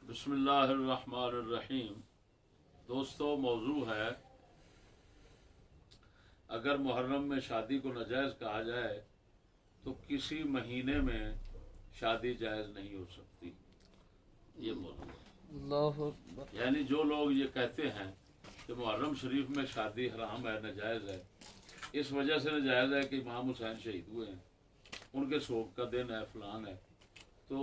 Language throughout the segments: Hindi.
बिस्मिल्लाहिर्रहमानिर्रहीम। दोस्तों, मौजू है अगर मुहर्रम में शादी को नाजायज़ कहा जाए तो किसी महीने में शादी जायज़ नहीं हो सकती। ये मौजू है। यानी जो लोग ये कहते हैं कि मुहर्रम शरीफ में शादी हराम है, नाजायज़ है, इस वजह से नाजायज़ है कि इमाम हुसैन शहीद हुए हैं, उनके शोक का दिन है, फलान है, तो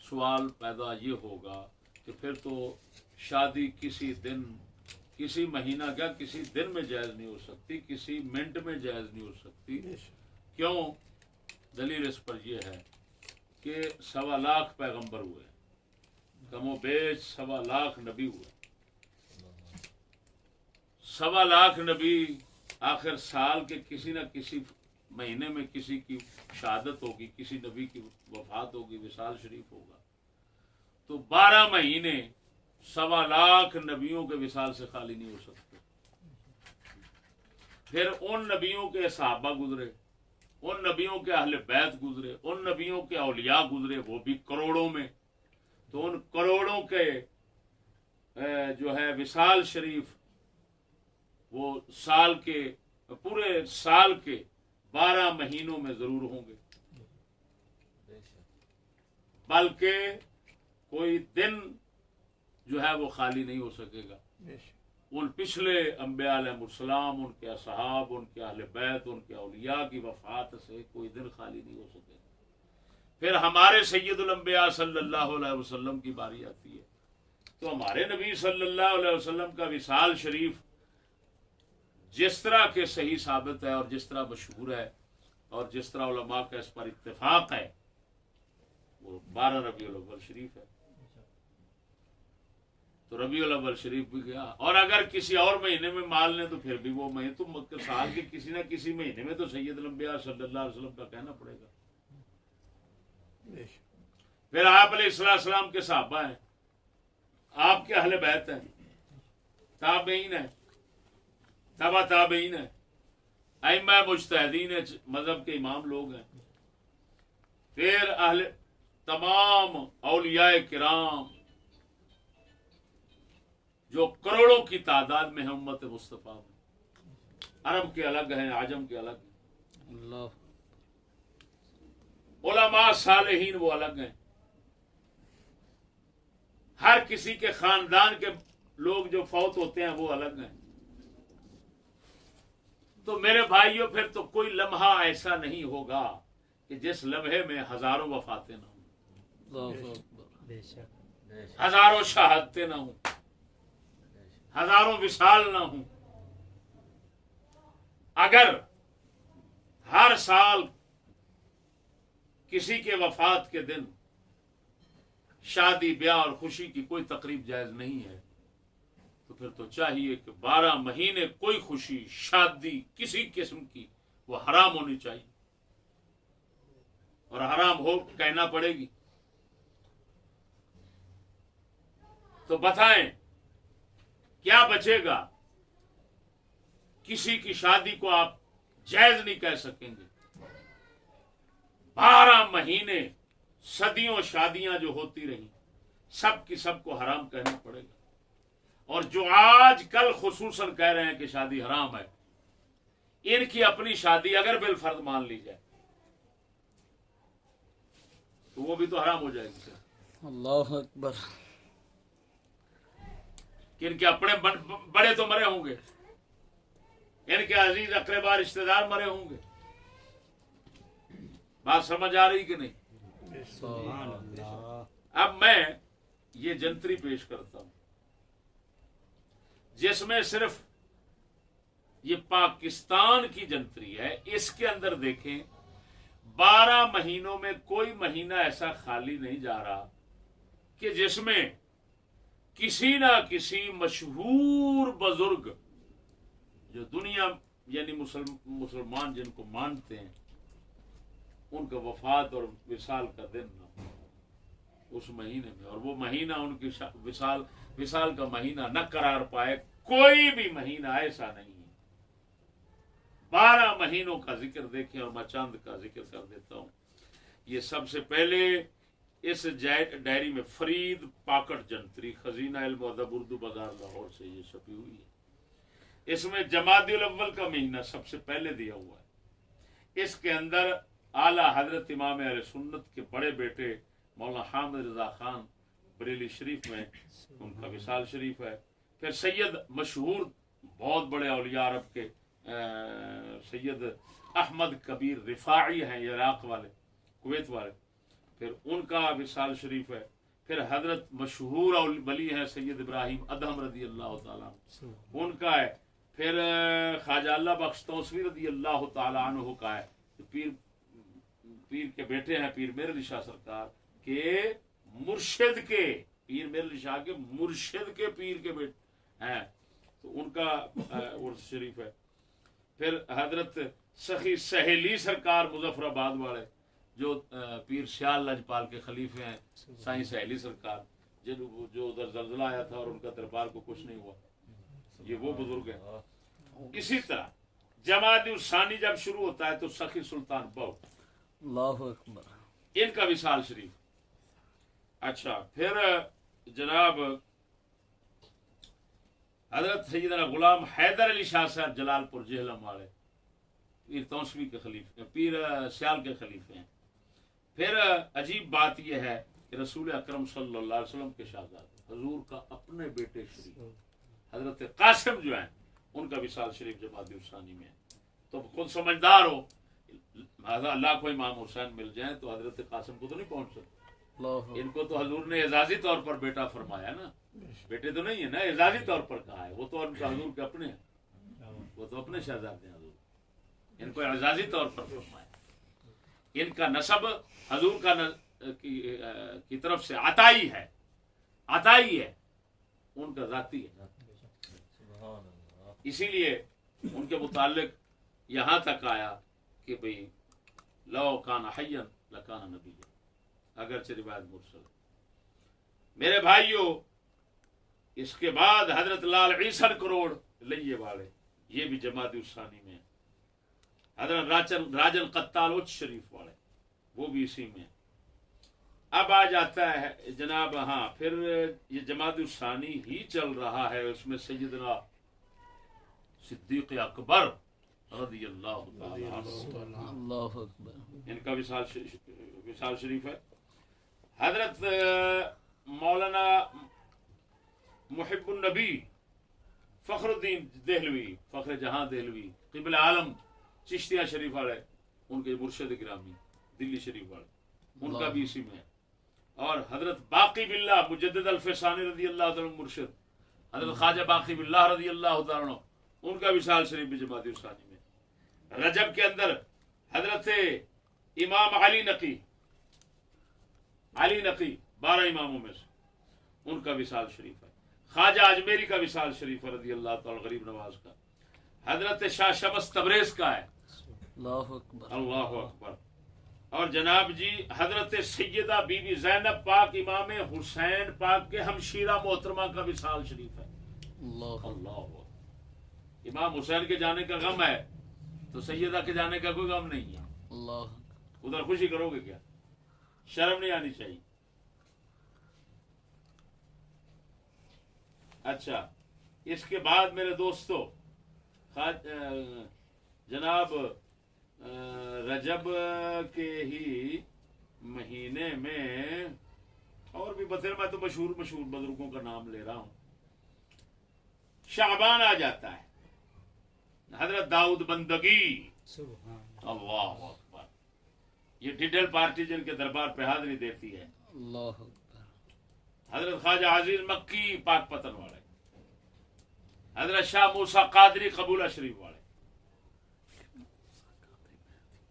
सवाल पैदा ये होगा कि फिर तो शादी किसी दिन, किसी महीना क्या किसी दिन में जायज़ नहीं हो सकती, किसी मिनट में जायज़ नहीं हो सकती। क्यों? दलील इस पर यह है कि 1.25 लाख पैगंबर हुए, कमोबेश 1.25 लाख नबी हुए। 1.25 लाख नबी आखिर साल के किसी न किसी महीने में किसी की शहादत होगी, किसी नबी की वफात होगी, विसाल शरीफ होगा। तो 12 महीने 1.25 लाख नबियों के विसाल से खाली नहीं हो सकते। फिर उन नबियों के सहाबा गुजरे, उन नबियों के अहले बैत गुजरे, उन नबियों के औलिया गुजरे, वो भी करोड़ों में। तो उन करोड़ों के जो है विसाल शरीफ, वो साल के, पूरे साल के 12 महीनों में जरूर होंगे, बल्कि कोई दिन जो है वो खाली नहीं हो सकेगा। उन पिछले अंबिया अलैहिस्सलाम, उनके असहाब, उनके अहले बैत, उनके औलिया की वफात से कोई दिन खाली नहीं हो सकेगा। फिर हमारे सैयदुल अंबिया सल्लल्लाहु अलैहि वसल्लम की बारी आती है, तो हमारे नबी सल्लल्लाहु अलैहि वसल्लम का विसाल शरीफ जिस तरह के सही साबित है और जिस तरह मशहूर है और जिस तरह उलमा का इस पर इत्तेफाक है, वो 12 रबीउल अव्वल शरीफ है। तो रबीउल अव्वल शरीफ भी गया, और अगर किसी और महीने में मान लें तो फिर भी वो महीने, तो साल के किसी न किसी महीने में तो सैयदुल अंबिया सल्लल्लाहु अलैहि वसल्लम का कहना पड़ेगा। फिर आप अलैहिस्सलाम के सहाबा हैं, आपके अहले बैत हैं, ताबईन है, तबा ताबईन है, अइम्मा मुज्तहिदीन है, मजहब के इमाम लोग हैं। फिर अहले तमाम औलियाए किराम जो करोड़ों की तादाद में है उम्मत मुस्तफा में, अरब के अलग हैं, आजम के अलग हैं, उलमा सालेहीन वो अलग हैं, हर किसी के खानदान के लोग जो फौत होते हैं वो अलग हैं। तो मेरे भाइयों, फिर तो कोई लम्हा ऐसा नहीं होगा कि जिस लम्हे में हजारों वफातें ना हों, हजारों शहादतें ना हों, हजारों विसाल ना हों। अगर हर साल किसी के वफात के दिन शादी ब्याह और खुशी की कोई तकरीब जायज नहीं है, तो फिर तो चाहिए कि 12 महीने कोई खुशी शादी किसी किस्म की वो हराम होनी चाहिए, और हराम हो कहना पड़ेगी। तो बताएं क्या बचेगा? किसी की शादी को आप जायज नहीं कह सकेंगे। 12 महीने सदियों शादियां जो होती रही, सब की सबको हराम कहना पड़ेगा। और जो आज कल खुसूसन कह रहे हैं कि शादी हराम है, इनकी अपनी शादी अगर बिलफर्ज मान ली जाए तो वो भी तो हराम हो जाएगी। अल्लाह अकबर। कि इनके अपने बड़े तो मरे होंगे, इनके अजीज अकरबा रिश्तेदार मरे होंगे। बात समझ आ रही कि नहीं? अब मैं ये जंतरी पेश करता हूं जिसमें सिर्फ ये पाकिस्तान की जंतरी है। इसके अंदर देखें, 12 महीनों में कोई महीना ऐसा खाली नहीं जा रहा कि जिसमें किसी ना किसी मशहूर बुजुर्ग जो दुनिया यानी मुसलमान जिनको मानते हैं, उनका वफात और विसाल का दिन ना हो उस महीने में, और वो महीना उनकी विसाल का महीना न करार पाए। कोई भी महीना ऐसा नहीं है। 12 महीनों का जिक्र देखें, और मैं चंद का जिक्र कर देता हूं ये सबसे पहले इस डायरी में फरीद पाकट जंतरी खजीना इल्म अदब उर्दू बाजार लाहौर से ये छपी हुई है। इसमें जमादिल अव्वल का महीना सबसे पहले दिया हुआ है। इसके अंदर आला हजरत इमाम अहले सुन्नत के बड़े बेटे मौलाना हामिद रजा खान बरेली शरीफ में उनका विसाल शरीफ है। फिर सैयद मशहूर बहुत बड़े औलिया अरब के सैयद अहमद कबीर रिफाई हैं, इराक वाले, कुवैत वाले, फिर उनका विसाल शरीफ है। फिर हजरत मशहूर वली हैं सैयद इब्राहिम अदहम रदी अल्लाह ताला उनका है। फिर ख्वाजा अल्लाह बख्श तौसवी रदी अल्लाह ताला अन्हु का है। पीर के बेटे हैं पीर मेर अली शाह सरकार के मुर्शिद के, पीर मेर अली शाह के मुर्शिद के पीर के बेटे हैं, तो उनका उर्स शरीफ है। फिर हजरत सखी सहेली सरकार मुजफ्फराबाद वाले जो पीर श्याल लजपाल के खलीफे हैं, साईं सहेली सरकार जो उधर जल्जला आया था और उनका दरबार को कुछ नहीं हुआ, ये वो बुजुर्ग है। इसी तरह जमात सानी जब शुरू होता है तो सखी सुल्तान बहु अल्लाहु अकबर इनका विसाल शरीफ। अच्छा, फिर जनाब हजरत सैयदना गुलाम हैदर अली शाह साहब जलालपुर जेहलम वाले पीर तौसवी के खलीफे, पीर श्याल के खलीफे हैं। फिर अजीब बात यह है कि रसूल अकरम सल्लल्लाहु अलैहि वसल्लम के शहजादे हजूर का अपने बेटे शरीफ हजरत कासिम जो हैं उनका विसाल शरीफ जमात उसानी में है। तो खुद समझदार हो, अल्लाह को इमाम हुसैन मिल जाए तो हजरत कासिम को तो नहीं पहुंच सकते। इनको तो हजूर ने एजाजी तौर पर बेटा फरमाया ना, बेटे तो नहीं है ना, एजाजी तौर पर कहा है। वो तो उनका हजूर के अपने हैं, वो तो अपने शहजादे हैं हजूर, इनको एजाजी तौर पर फरमाया। इनका नसब हजूर का की तरफ से अताई है, अताई है, उनका जाती है। इसीलिए उनके मुतालिक यहाँ तक आया कि भाई लो काना हय्यन लकाना नबी, अगरचे रिवायत मुरसल। मेरे भाइयों, इसके बाद हजरत लाल ईसन करोड़ लइये वाले ये भी जमात उसानी में, हजरत राजन कत्ताल उच्च शरीफ वाले वो भी इसी में। अब आ जाता है जनाब, हाँ, फिर ये जमात उसानी ही चल रहा है, उसमें सैयदना सिद्दीक अकबर रज़ी अल्लाह अन्हु इनका विसाल शरीफ है। हजरत मौलाना मुहिब्बुन नबी फखरुद्दीन देहलवी, फखर जहां देहलवी क़िबल आलम चिश्तिया शरीफ वाले, उनके मुर्शिद गिरामी दिल्ली शरीफ वाले, उनका भी इसी में है। और हजरत बाकी बिल्लाह मुजद्दिद अल-फैसानी रज़ी अल्लाह तआला मुर्शिद हजरत ख्वाजा बाकी बिल्लाह रज़ी अल्लाह तआला उनका विसाल शरीफ भी जमात उसानी में। रजब के अंदर हजरत इमाम अली नकी 12 इमामों में से उनका विसाल शरीफ है। ख्वाजा अजमेरी का विसाल शरीफ है रज़ी अल्लाह तआला गरीब नवाज का। हजरत शाह शमस तबरेज का है, अल्लाहु अकबर। और जनाब जी हजरत सैयदा बीबी ज़ैनब पाक इमाम हुसैन पाक के हमशीरा मोहतरमा का विसाल शरीफ है। अल्लाह, इमाम हुसैन के जाने का गम है तो सैयदा के जाने का कोई गम नहीं है। उधर खुशी करोगे क्या? शर्म नहीं आनी चाहिए। अच्छा, इसके बाद मेरे दोस्तों जनाब रजब के ही महीने में और भी बतेर, मैं तो मशहूर बुजुर्गों का नाम ले रहा हूं। शाबान आ जाता है, हजरत दाऊद बंदगी, अल्लाह अकबर, ये डिडल पार्टी जिनके दरबार पे हाजिरी देती है, हजरत ख्वाजा अजीज मक्की पाक पतन वाले, हजरत शाह मूसा कादरी कबूला शरीफ वाले,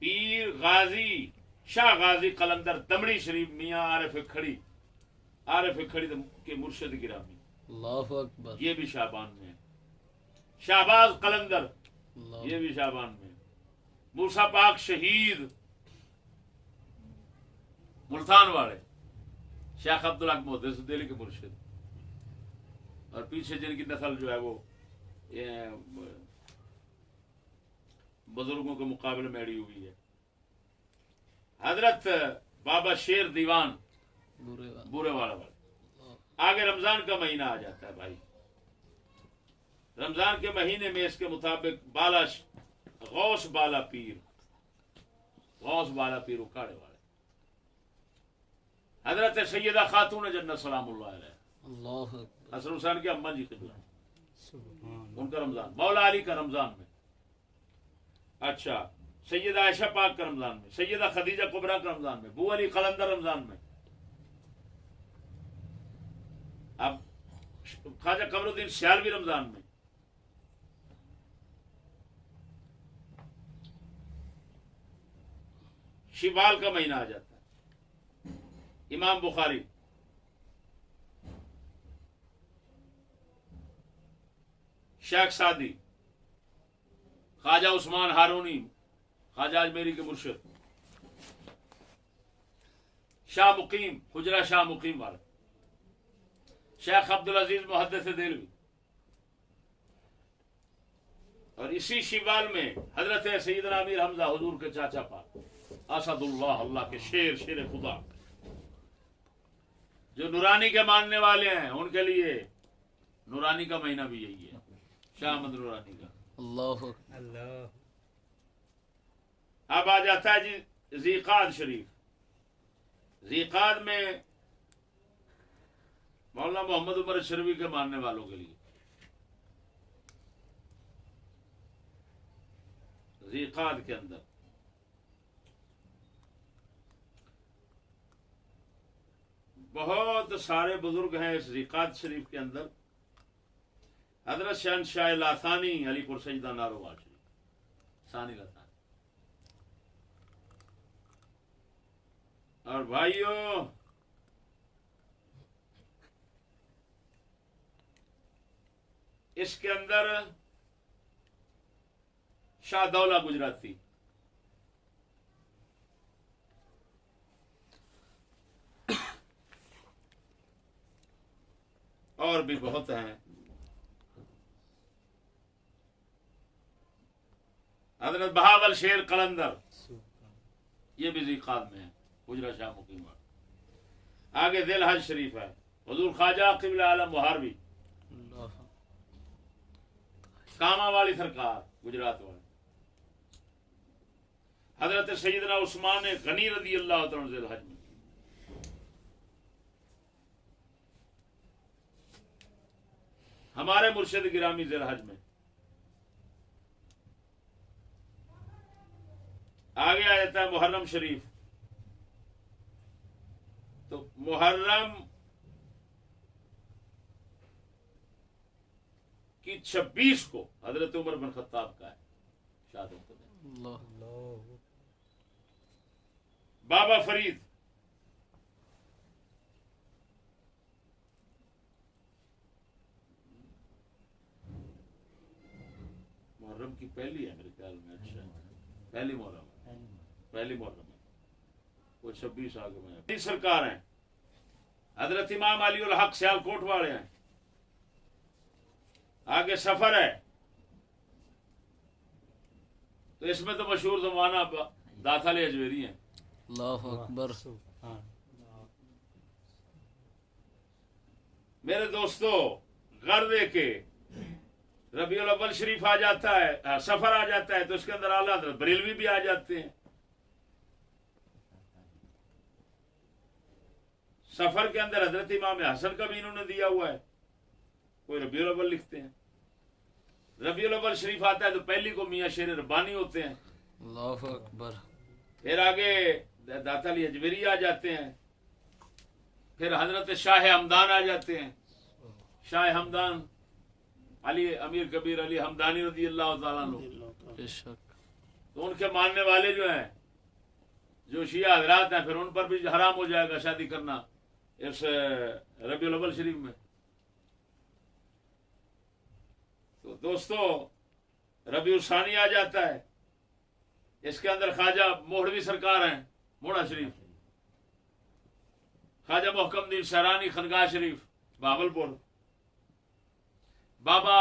पीर गाजी शाह गाजी कलंदर दमड़ी शरीफ मियाँ आरिफ खड़ी के मुर्शिद गिरामी, अल्लाहु अकबर, ये भी शाबान में है। शाहबाज कलंदर ये भी शाबान में। मूसा पाक शहीद मुल्तान वाले शेख अब्दुल हक मुहद्दिस दिल्ली के मुर्शिद, और पीछे जिनकी नस्ल जो है वो बुजुर्गों के मुकाबले में अड़ी हुई है। हजरत बाबा शेर दीवान बुरे वाला। आगे रमजान का महीना आ जाता है भाई। रमजान के महीने में इसके मुताबिक गौस बाला पीर उखाड़े वाले हजरत सैयदा खातून जन्नत सलामुल्लाह अलैहा हसन हुसैन के अम्मा जी किबला, उनका रमजान, मौला अली का रमजान में, अच्छा सैयदा आयशा पाक का रमजान में, सैयदा खदीजा कुबरा का रमजान में, बू अली कलंदर रमजान में, अब ख्वाजा कमरुद्दीन सियालवी रमजान में, शिवाल का महीना आ जाता है, इमाम बुखारी, शेख सादी, ख्वाजा उस्मान हारूनी, ख्वाजा अजमेरी के मुर्शिद, शाह मुकीम, हुजरा शाह मुकीम वाला, शेख अब्दुल अजीज मुहद्दिस देलवी, और इसी शिवाल में हजरत सैयदना अमीर हमजा हुजूर के चाचा पाक असदुल्लाह, अल्लाह के शेर खुदा, जो नूरानी के मानने वाले हैं उनके लिए नूरानी का महीना भी यही है, शाह अहमद नूरानी का। अल्लाह। अब आ जाता है जी ज़ीक़ाद शरीफ। ज़ीक़ाद में मौलाना मोहम्मद उमर शर्वी के मानने वालों के लिए ज़ीक़ाद के अंदर बहुत सारे बुजुर्ग हैं। इस ज़ीक़ाद शरीफ के अंदर हजरत शहनशाह लासानी अलीपुर सजदा नारोवाल शरीफ सानी लासानी, और भाइयों इसके अंदर शाहदौला गुजराती, और भी बहुत हैं। हजरत बहावल शेर कलंदर, ये भी ज़ीक़ाद में है, हुजरा शाह मुकीम। आगे दिल हज शरीफ है, हुजूर ख्वाजा क़िबला आलम मुहारबी, कामा वाली सरकार गुजरात वाले, हजरत सैयदना उस्मान गनी रज़ी अल्लाह तआला दिल हज में। हमारे मुर्शिद गिरामी दिल हज में। आगे आ जाता है मुहर्रम शरीफ। तो मुहर्रम की 26 को हजरत उमर बिन खत्ताब का है शहादत का दिन। बाबा फरीद, मुहर्रम की पहली है मेरे ख्याल में। अच्छा, पहली मुहर्रम है, वो 26 आगे में सरकार हैं। हजरत इमाम अली उल हक सियालकोट वाले हैं। आगे सफर है, तो इसमें तो मशहूर जमाना दाताले अजमेरी हैं। अल्लाहु अकबर। मेरे दोस्तों, गर्दे के रबीउल अव्वल शरीफ आ जाता है, सफर आ जाता है, तो उसके अंदर आला हज़रत बरेलवी भी आ जाते हैं। सफर के अंदर हजरत इमाम हसन का भी इन्होंने दिया हुआ है, कोई रबीउल अव्वल लिखते हैं। रबीउल अव्वल शरीफ आता है तो पहली को मियाँ शेर रब्बानी होते हैं। अल्लाहु अकबर। फिर आगे दाता अली अजमेरी आ जाते हैं। फिर हजरत शाह हमदान आ जाते हैं। शाह हमदान अली अमीर कबीर अली हमदानी रज़ी अल्लाह तआला अन्हु, तो उनके मानने वाले जो हैं, जो शिया हजरात हैं, फिर उन पर भी हराम हो जाएगा शादी करना इस रबीउल अव्वल शरीफ में। तो दोस्तों, रबीउल सानी आ जाता है, इसके अंदर ख्वाजा मोहड़वी सरकार हैं, मोड़ा शरीफ, ख्वाजा मोहकमदीन शहरानी खनगाह शरीफ बावलपुर, बाबा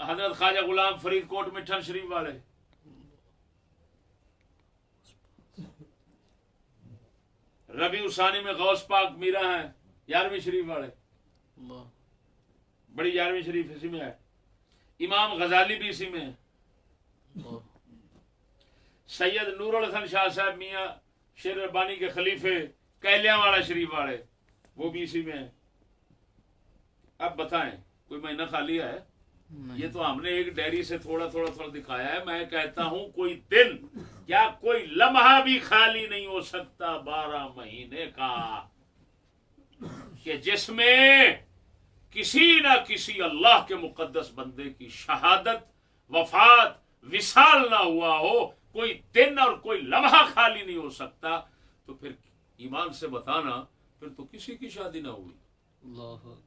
हजरत ख्वाजा गुलाम फरीद कोट मिठन शरीफ वाले, रबी उसानी में गौस पाक मीरा है 11वीं शरीफ वाले, अल्लाह बड़ी 11वीं शरीफ इसी में है। इमाम गजाली भी इसी में है। अल्लाह सैयद नूरुल हसन शाह साहब मियाँ शेर रब्बानी के खलीफे कैलियावाला शरीफ वाले वो भी इसी में है। अब बताएं कोई महीना खाली है? नहीं। ये तो हमने एक डायरी से थोड़ा थोड़ा दिखाया है। मैं कहता हूं कोई दिन क्या कोई लम्हा भी खाली नहीं हो सकता 12 महीने का कि जिसमें किसी ना किसी अल्लाह के मुकद्दस बंदे की शहादत, वफात, विसाल ना हुआ हो। कोई दिन और कोई लम्हा खाली नहीं हो सकता। तो फिर ईमान से बताना, फिर तो किसी की शादी ना हुई। अल्लाह अकबर।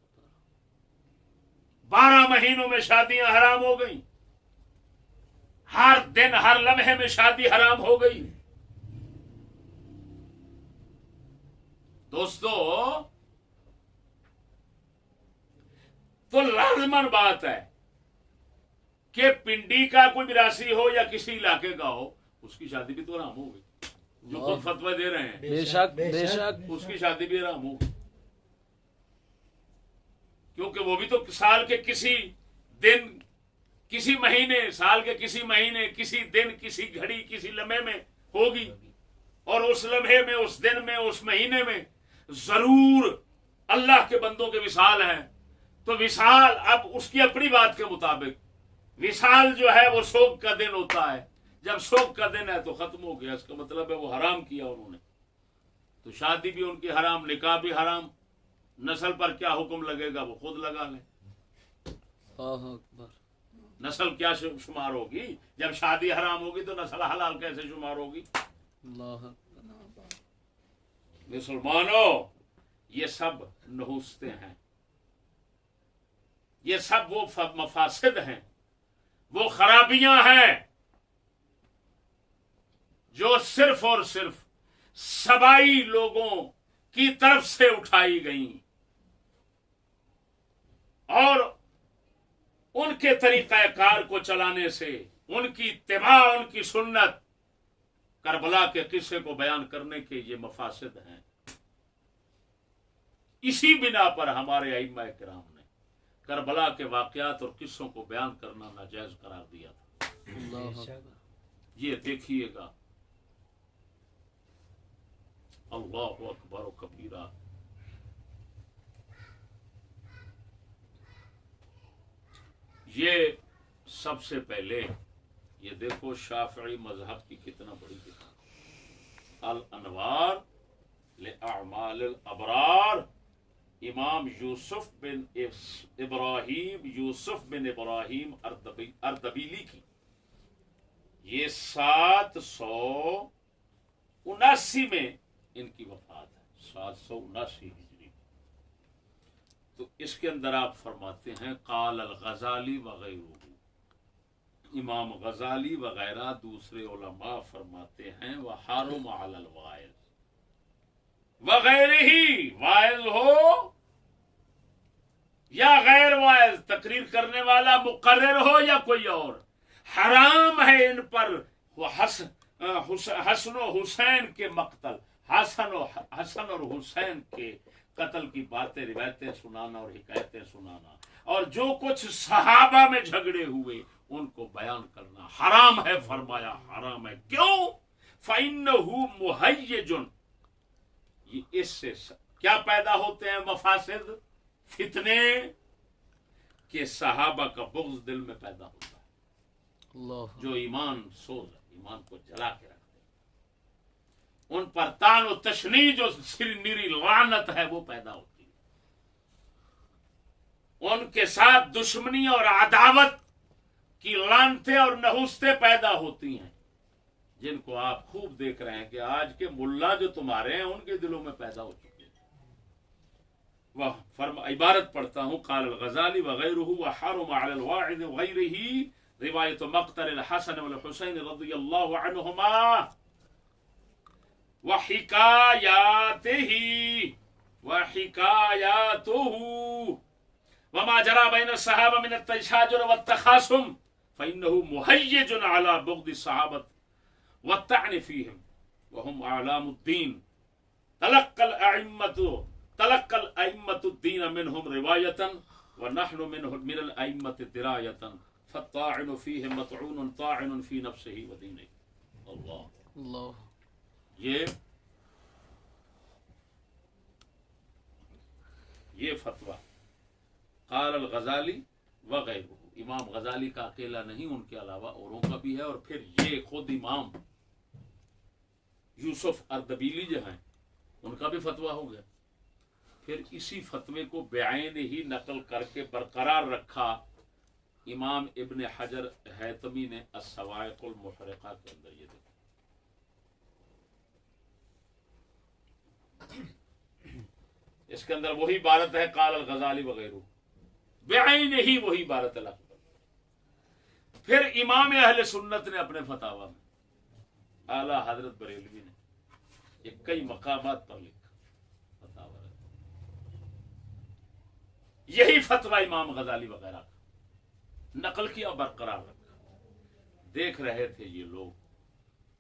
12 महीनों में शादियां हराम हो गई। हर दिन हर लम्हे में शादी हराम हो गई। दोस्तों, तो लाजमन बात है कि पिंडी का कोई मिरासी हो या किसी इलाके का हो, उसकी शादी भी तो हराम हो गई। जो खुद फतवा दे रहे हैं बेशक बेशक उसकी शादी भी हराम हो गई, क्योंकि वो भी तो साल के किसी दिन, किसी महीने, साल के किसी महीने, किसी दिन, किसी घड़ी, किसी लम्हे में होगी। और उस लम्हे में, उस दिन में, उस महीने में जरूर अल्लाह के बंदों के विसाल हैं। तो विसाल अब उसकी अपनी बात के मुताबिक विसाल जो है वो शोक का दिन होता है। जब शोक का दिन है तो खत्म हो गया, इसका मतलब है वो हराम किया उन्होंने। तो शादी भी उनकी हराम, निकाह भी हराम। नस्ल पर क्या हुक्म लगेगा वो खुद लगा लें। अल्लाह अकबर। नस्ल क्या शुमार होगी? जब शादी हराम होगी तो नस्ल हलाल कैसे शुमार होगी? अल्लाह अकबर। मुसलमानों, ये सब नहुस्ते हैं, ये सब वो मफासिद हैं, वो खराबियां हैं जो सिर्फ और सिर्फ सबाई लोगों की तरफ से उठाई गई और उनके तरीक़ाकार को चलाने से, उनकी इत्तिबा, उनकी सुन्नत, करबला के किस्से को बयान करने के ये मफासिद हैं। इसी बिना पर हमारे अइम्मा किराम ने करबला के वाक़यात और किस्सों को बयान करना नाजायज करार दिया था। अल्लाह अकबर। ये देखिएगा, अल्लाहु अकबर कबीरा। ये सबसे पहले ये देखो शाफी मजहब की कितना बड़ी किताब अल अनवार ले अमाल अल अबरार, इमाम यूसुफ बिन इब्राहिम अर्दबीली की। ये 779 में इनकी वफात है, 779 हिजरी। तो इसके अंदर आप फरमाते हैं काल अल गजाली वगैरह, इमाम गजाली वगैरह दूसरे उलमा फरमाते हैं वह हारुम अलल वाइज वगैरह ही, वाइज हो या गैर वाइज, तकरीर करने वाला मुकर्रर हो या कोई और, हराम है इन पर हसन और हुसैन के मक्तल, हसन और हुसैन के कत्ल की बातें, रिवायतें सुनाना और हिकायतें सुनाना, और जो कुछ सहाबा में झगड़े हुए उनको बयान करना हराम है। फरमाया हराम है। क्यों? फ़इन्नहु मुहय्यजुन, इससे क्या पैदा होते हैं मफासिद, फितने के सहाबा का बुग़्ज़ दिल में पैदा होता है, जो ईमान सोज है, ईमान को जला के रखते हैं। उन पर तान और तशनी, जो निरी लानत है, वो पैदा होती है। उनके साथ दुश्मनी और अदावत की लानतें और नहुस्तें पैदा होती हैं, जिनको आप खूब देख रहे हैं कि आज के मुल्ला जो तुम्हारे हैं उनके दिलों में पैदा हो चुके हैं। वह इबारत पढ़ता हूँ, काल गजाली वगैरहु व हरम अलल वाइद वगैरही, रिवायत मक़तल हसन वल हुसैन रज़ियल्लाहु अन्हुमा व हिकायातुहु व मा जरा बैन सहाबा मिन अत-तशाजुर व अत-तखासुम फ़इन्नहु मुहय्यजुन अला बुग़्द सहाबत व तअन फ़ीहिम व हुम अलामुद्दीन तलक्कल अइम्मतु दीन मिनहुम रिवायतन व नहनु मिनल अइम्मति दिरायतन फत्ताइनु फीहि मतऊनुन ताइनुन फी नफ्सिही व दीनिही। अल्लाह, ये फतवा क़ाल अल गज़ाली व गैरुहु, इमाम गज़ाली का अकेला नहीं, उनके अलावा औरों का भी है। और फिर ये खुद इमाम यूसुफ अर्दबीली जो हैं उनका भी फतवा हो गया। फिर इसी फतवे को बेआइन ही नकल करके बरकरार रखा इमाम इब्न हजर हैतमी ने अस्सवाइक़ुल मुहरिक़ा के अंदर। ये देखो, इसके अंदर वही इबारत है क़ाल अल गज़ाली वगैरह, बेआइन ही वही इबारत है। फिर इमाम अहले सुन्नत ने अपने फतावा में, आला हजरत बरेलवी ने ये कई मकामात पर लिखा फतावा, यही फतवा इमाम गज़ाली वगैरह का नकल किया, बरकरार रखा। देख रहे थे ये लोग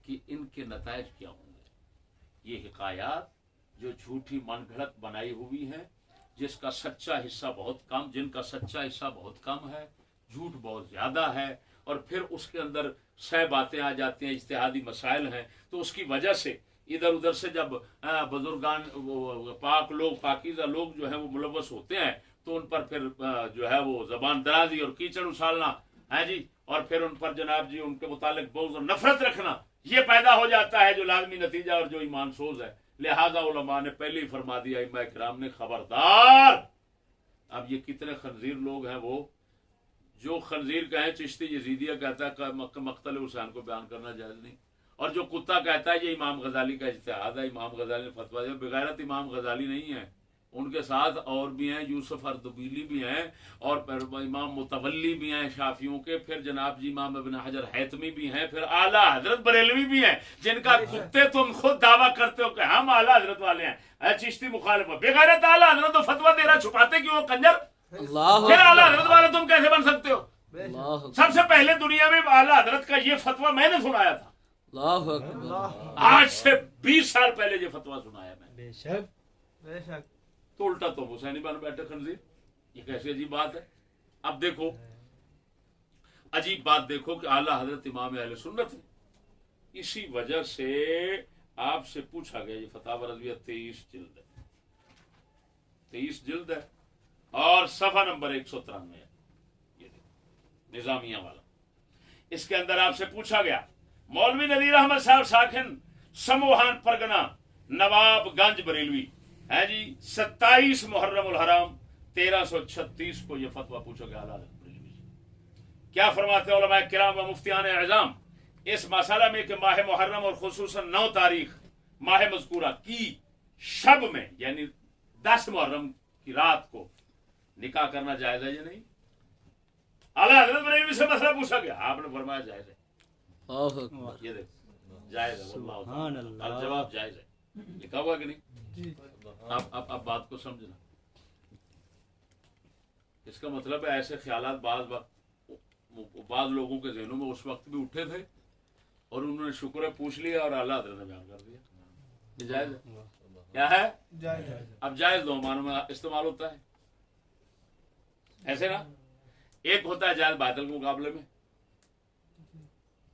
कि इनके नताइज क्या होंगे। ये हिकायात जो झूठी मनगढ़ंत बनाई हुई है, जिसका सच्चा हिस्सा बहुत कम, जिनका सच्चा हिस्सा बहुत कम है, झूठ बहुत ज्यादा है, और फिर उसके अंदर सह बातें आ जाती हैं, इज्तिहादी मसाइल हैं, तो उसकी वजह से इधर उधर से जब बुजुर्गान पाक लोग, पाकीज़ा लोग जो है वो मुलव्वस होते हैं, तो उन पर फिर जो है वो जबान दराजी और कीचड़ उछालना है जी, और फिर उन पर जनाब जी उनके मुतालिक बहुत और नफरत रखना, ये पैदा हो जाता है जो लाजमी नतीजा और जो ईमान सोज है। लिहाजा उलमा ने पहले ही फरमा दिया, इमाम किराम ने, खबरदार। अब ये कितने खंजीर लोग हैं, वो जो खंजीर कहें चिश्ती यजीदिया कहता है मक्तल हुसैन को बयान करना जायज नहीं, और जो कुत्ता कहता है ये इमाम गजाली का इज्तिहाद है, इमाम गजाली ने फतवा दिया। बेगैरत इमाम गजाली नहीं है, उनके साथ और भी हैं, यूसुफ अर्दबीली भी हैं, और इमाम मुतवल्ली भी हैं शाफियों के, फिर जनाब जी इमाम इब्न हजर हैतमी भी हैं, फिर आला हजरत बरेलवी भी हैं, जिनका कुत्ते तुम खुद दावा करते हो कि हम आला हजरत वाले हैं। चिश्ती मुखालिफ, बेगैरत आला हजरत तो फतवा दे रहा, छुपाते क्यों कंजर? फिर आला हजरत वाले तुम कैसे बन सकते हो? सबसे पहले दुनिया में आला हजरत का ये फतवा मैंने सुनाया था, आज से 20 साल पहले ये फतवा सुनाया मैंने। बेशक बेशक। तो उल्टा तुम हुसैनी बन बैठे खंजीर, ये कैसी अजीब बात है। अब देखो अजीब बात देखो कि आला हजरत इमाम अहले सुन्नत है, इसी वजह से आपसे पूछा गया, ये फतावा रज़विया 23 जिल्द है, 23 जिल्द है, और सफा नंबर 193 है, ये देखो निजामिया वाला। इसके अंदर आपसे पूछा गया, मौलवी नदीर अहमद साहब साखिन समोहान परगना नवाबगंज बरेलवी है जी, 27 मुहर्रम उल हराम 1336 को यह फतवा पूछा गया आला हज़रत बरेलवी से। क्या फरमाते उलमा किराम व मुफ्तियान एज़ाम इस मसला में कि माह मुहर्रम और खुसूसन 9 तारीख माह मज़कूरा की शब में, यानी 10 मुहर्रम की रात को निकाह करना जायज है या नहीं? आला हज़रत बरेलवी से मसला पूछा गया, आपने फरमाया जायज है। ये देखो जायज है, वल्लाह जवाब जायज है, लिखा हुआ कि नहीं? अब बात को समझना। इसका मतलब है ऐसे ख्यालात बाज लोगों के ज़हनों में उस वक्त भी उठे थे, और उन्होंने शुक्र पूछ लिया और आला हज़रत ने बयान कर दिया। ये जायज है, क्या है? जायज है। अब जायज दो मानों में इस्तेमाल होता है, ऐसे ना, एक होता है जायज बातिल के मुकाबले में,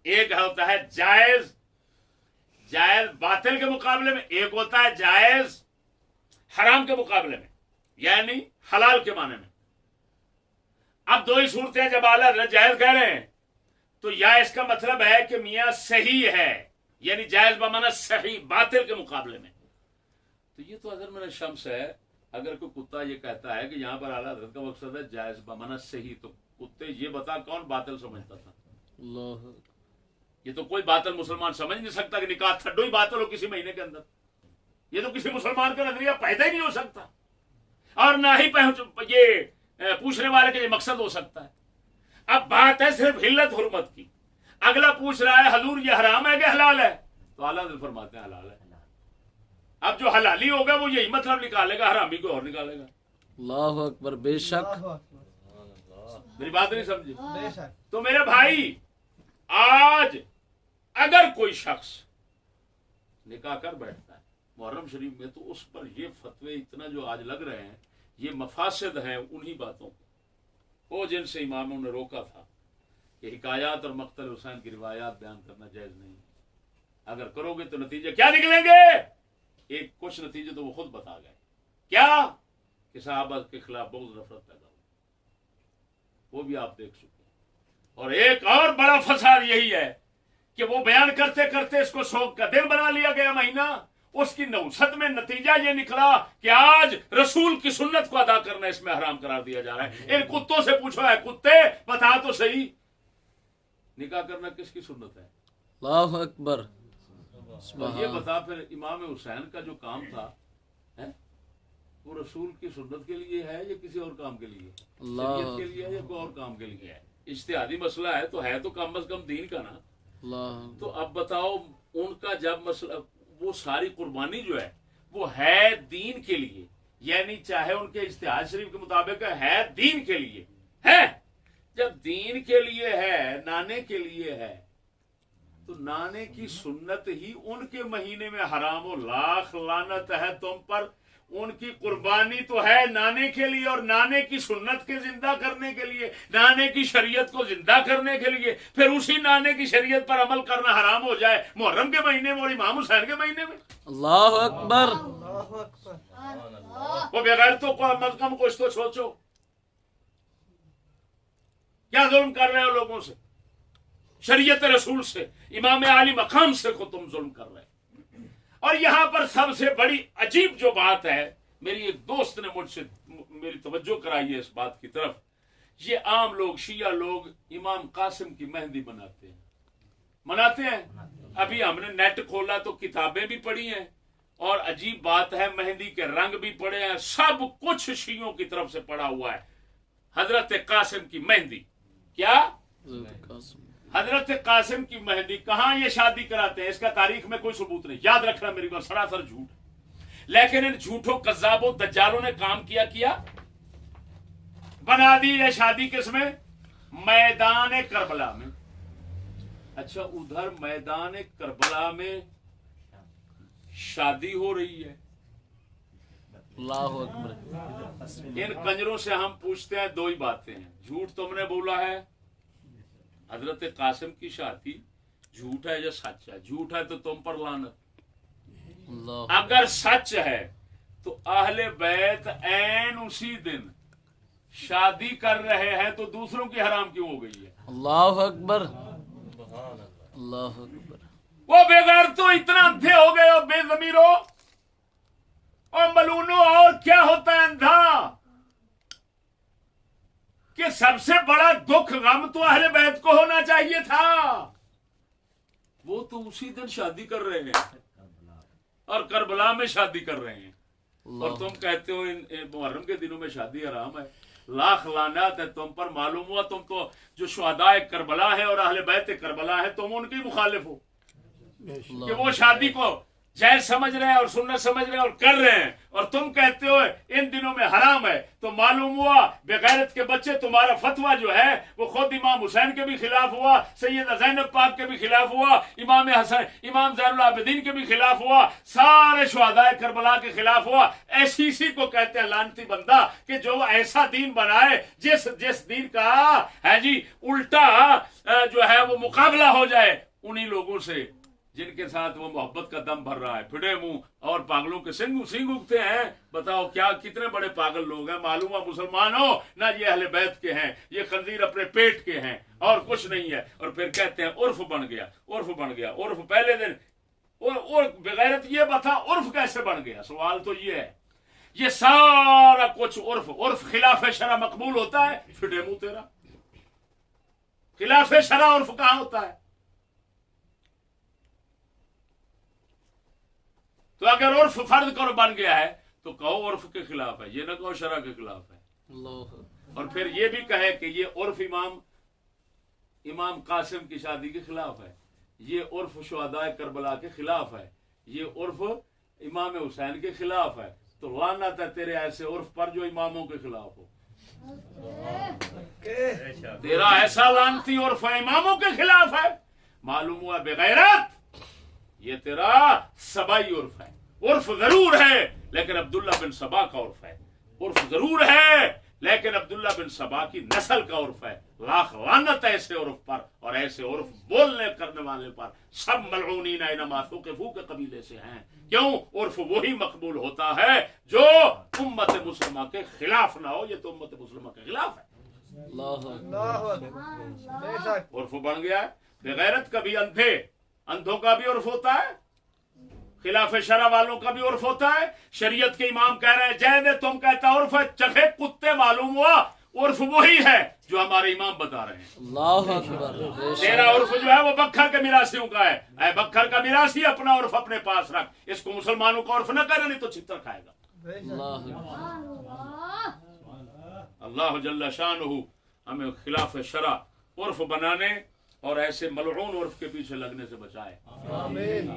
एक होता है जायज बातिल के मुकाबले में, एक होता है जायज हराम के मुकाबले में, यानी हलाल के माने में। अब दो ही सूरतें जब आला हज़रत जायज कह रहे हैं, तो या इसका मतलब है कि मियां सही है, यानी जायज बमाना सही बातिल के मुकाबले में। तो ये तो अगर मेरा शम्स है, अगर कोई कुत्ता ये कहता है कि यहाँ पर आला हज़रत का मकसद है जायज बमाना सही, तो कुत्ते ये बता कौन बातिल समझता था? ये तो कोई बातिल मुसलमान समझ नहीं सकता कि निकाह थड्डो ही बातिल हो किसी महीने के अंदर। ये तो किसी मुसलमान का नजरिया पैदा ही नहीं हो सकता, और ना ही ये पूछने वाले के ये मकसद हो सकता है। अब बात है सिर्फ हिल्लत हुर्मत की, अगला पूछ रहा है हजूर ये हराम है कि हलाल है, तो आला हज़रत फरमाते हैं हलाल है। अब जो हलाली होगा वो यही मतलब निकालेगा, हरामी को और निकालेगा। अल्लाह अकबर। बेशक, मेरी बात नहीं समझी? तो मेरे भाई, आज अगर कोई शख्स निकाह कर बैठता है, मुहर्रम शरीफ में, तो उस पर ये फतवे इतना जो आज लग रहे हैं, ये मफासद हैं उन्हीं बातों को, वो जिनसे इमामों ने रोका था कि हिकायात और मक्तल हुसैन की रिवायात बयान करना जायज नहीं है। अगर करोगे तो नतीजे क्या निकलेंगे? एक कुछ नतीजे तो वो खुद बता गए, क्या कि सहाबा के खिलाफ बहुत नफरत पैदा हुई, वो भी आप देख चुके हैं। और एक और बड़ा फसाद यही है कि वो बयान करते करते इसको शौक का दिन बना लिया गया महीना, उसकी नौसत में नतीजा ये निकला कि आज रसूल की सुन्नत को अदा करना इसमें हराम करार दिया जा रहा है। इन कुत्तों से पूछो, है कुत्ते बता तो सही, निकाह करना किसकी सुन्नत है? अल्लाह अकबर। और ये बता फिर इमाम हुसैन का जो काम था है वो रसूल की सुन्नत के लिए है या किसी और काम के लिए? शरीयत के लिए है या कोई और काम के लिए है? इज्तिहादी मसला है तो कम अज कम दीन का ना। तो अब बताओ, उनका जब मसला, वो सारी कुर्बानी जो है वो है दीन के लिए, यानी चाहे उनके इज्तिहाद शरीफ के मुताबिक है दीन के लिए है। जब दीन के लिए है, नाने के लिए है, तो नाने की सुन्नत ही उनके महीने में हराम हो। लाख लानत है तुम पर, उनकी कुर्बानी तो है नाने के लिए और नाने की सुन्नत के जिंदा करने के लिए, नाने की शरीयत को जिंदा करने के लिए। फिर उसी नाने की शरीयत पर अमल करना हराम हो जाए मुहर्रम के महीने में और इमाम हुसैन के महीने में। अल्लाह अकबर। वो बगैर तो कम कुछ तो सोचो, क्या जुल्म कर रहे हो लोगों से, शरीयत रसूल से, इमाम आली मकाम से को तुम जुल्म कर रहे हो। और यहां पर सबसे बड़ी अजीब जो बात है, मेरी एक दोस्त ने मुझसे मेरी तवज्जो कराई है इस बात की तरफ, ये आम लोग, शिया लोग इमाम कासिम की मेहंदी मनाते हैं। अभी हमने नेट खोला तो किताबें भी पढ़ी हैं और अजीब बात है, मेहंदी के रंग भी पड़े हैं, सब कुछ शियों की तरफ से पड़ा हुआ है। हजरत कासिम की मेहंदी, क्या हजरत कासिम की मेहंदी, कहां ये शादी कराते हैं? इसका तारीख में कोई सबूत नहीं। याद रखना मेरी बात, सरासर झूठ। लेकिन इन झूठों कज्जाबों दज्जालों ने काम किया बना दी ये शादी किसमें? मैदान करबला में। अच्छा, उधर मैदान करबला में शादी हो रही है। अल्लाह अकबर। इन कंजरों से हम पूछते हैं दो ही बातें हैं, झूठ तुमने बोला है, हजरत कासिम की शादी झूठ है या सच है? झूठ है तो तुम पर लानत, अगर सच है तो अहले बैत ऐन उसी दिन शादी कर रहे हैं तो दूसरों की हराम क्यों हो गई है? अल्लाह अकबर। अल्लाह अकबर। वो बेगैर तो इतना अंधे हो गए हो, बेजमीरो और मलूनो, और क्या होता है अंधा, कि सबसे बड़ा दुख गम तो अहले बैत को होना चाहिए था। वो तो उसी दिन शादी कर रहे हैं और करबला में शादी कर रहे हैं, और तुम कहते हो इन मुहर्रम के दिनों में शादी हराम है। लाख लानत है तुम पर। मालूम हुआ तुम तो जो शुहदाए करबला है और अहले बैत करबला है, तुम उनकी मुखालिफ हो कि वो शादी को जायज समझ रहे हैं और सुन्नत समझ रहे हैं और कर रहे हैं, और तुम कहते हो इन दिनों में हराम है। तो मालूम हुआ बेगैरत के बच्चे, तुम्हारा फतवा जो है वो खुद इमाम हुसैन के भी खिलाफ हुआ, सैयदा ज़ैनब पाक के भी खिलाफ हुआ, इमाम हसन, इमाम ज़ैनुल आबिदीन के भी खिलाफ हुआ, सारे शुहदाए करबला के खिलाफ हुआ। ऐसी इसी को कहते हैं लानती बंदा कि जो ऐसा दीन बनाए जिस दीन का है जी उल्टा जो है वो मुकाबला हो जाए उन्हीं लोगों से जिनके साथ वो मोहब्बत का दम भर रहा है। फिटे मुंह और पागलों के सिंग उगते हैं। बताओ क्या कितने बड़े पागल लोग हैं। मालूम है मुसलमान हो ना, ये अहले बैत के हैं, ये खंजीर अपने पेट के हैं और कुछ नहीं है। और फिर कहते हैं उर्फ बन गया, उर्फ बन गया। उर्फ पहले दिन और बेगैरत ये बता उर्फ कैसे बन गया? सवाल तो ये है। ये सारा कुछ उर्फ खिलाफ शरा मकबूल होता है? फिटे मुंह तेरा, खिलाफ शरा उर्फ कहां होता है? तो अगर उर्फ फर्द करो बन गया है तो कहो उर्फ के खिलाफ है, ये ना कहो शरा के खिलाफ है। और फिर ये भी कहे कि ये उर्फ इमाम कासिम की शादी के खिलाफ है, ये उर्फ शुहदाए करबला के खिलाफ है, ये उर्फ इमाम हुसैन के खिलाफ है। तो लानत है तेरे ऐसे उर्फ पर जो इमामों के खिलाफ हो। तेरा ऐसा लानती उर्फ है इमामों के खिलाफ है। मालूम हुआ बेगैरत ये तेरा सबाई उर्फ है। उर्फ जरूर है लेकिन अब्दुल्ला बिन सबा का उर्फ है। उर्फ जरूर है लेकिन अब्दुल्ला बिन सबा की नस्ल का उर्फ है। लाख लानत ऐसे उर्फ पर और ऐसे उर्फ बोलने करने वाले पर। सब मलऊनीन इनमा सुक़िफ़ू के कबीले से हैं। क्यों? उर्फ वही मकबूल होता है जो उम्मत मुस्लिमा के खिलाफ ना हो। ये तो उम्मत मुस्लिमा के खिलाफ है। बेशक उर्फ बन गया है। बेगैरत का भी अंधों का भी उर्फ होता है, खिलाफ शरा वालों का भी उर्फ होता है। शरीयत के इमाम कह रहे हैं जय दे, तुम कहता उर्फ है, चखे कुत्ते, मालूम हुआ उर्फ वही है जो हमारे इमाम बता रहे हैं। अल्लाह अकबर। तेरा उर्फ जो है वो बक्खर के मिरासियों का है। ऐ बक्खर का मिरासी अपना उर्फ अपने पास रख। इसको मुसलमानों का उर्फ न करे, नहीं तो छितर खाएगा। अल्लाह जल्ला शानुहु हमें खिलाफ शरा उर्फ बनाने और ऐसे मलऊन उर्फ के पीछे लगने से बचाए। आमीन।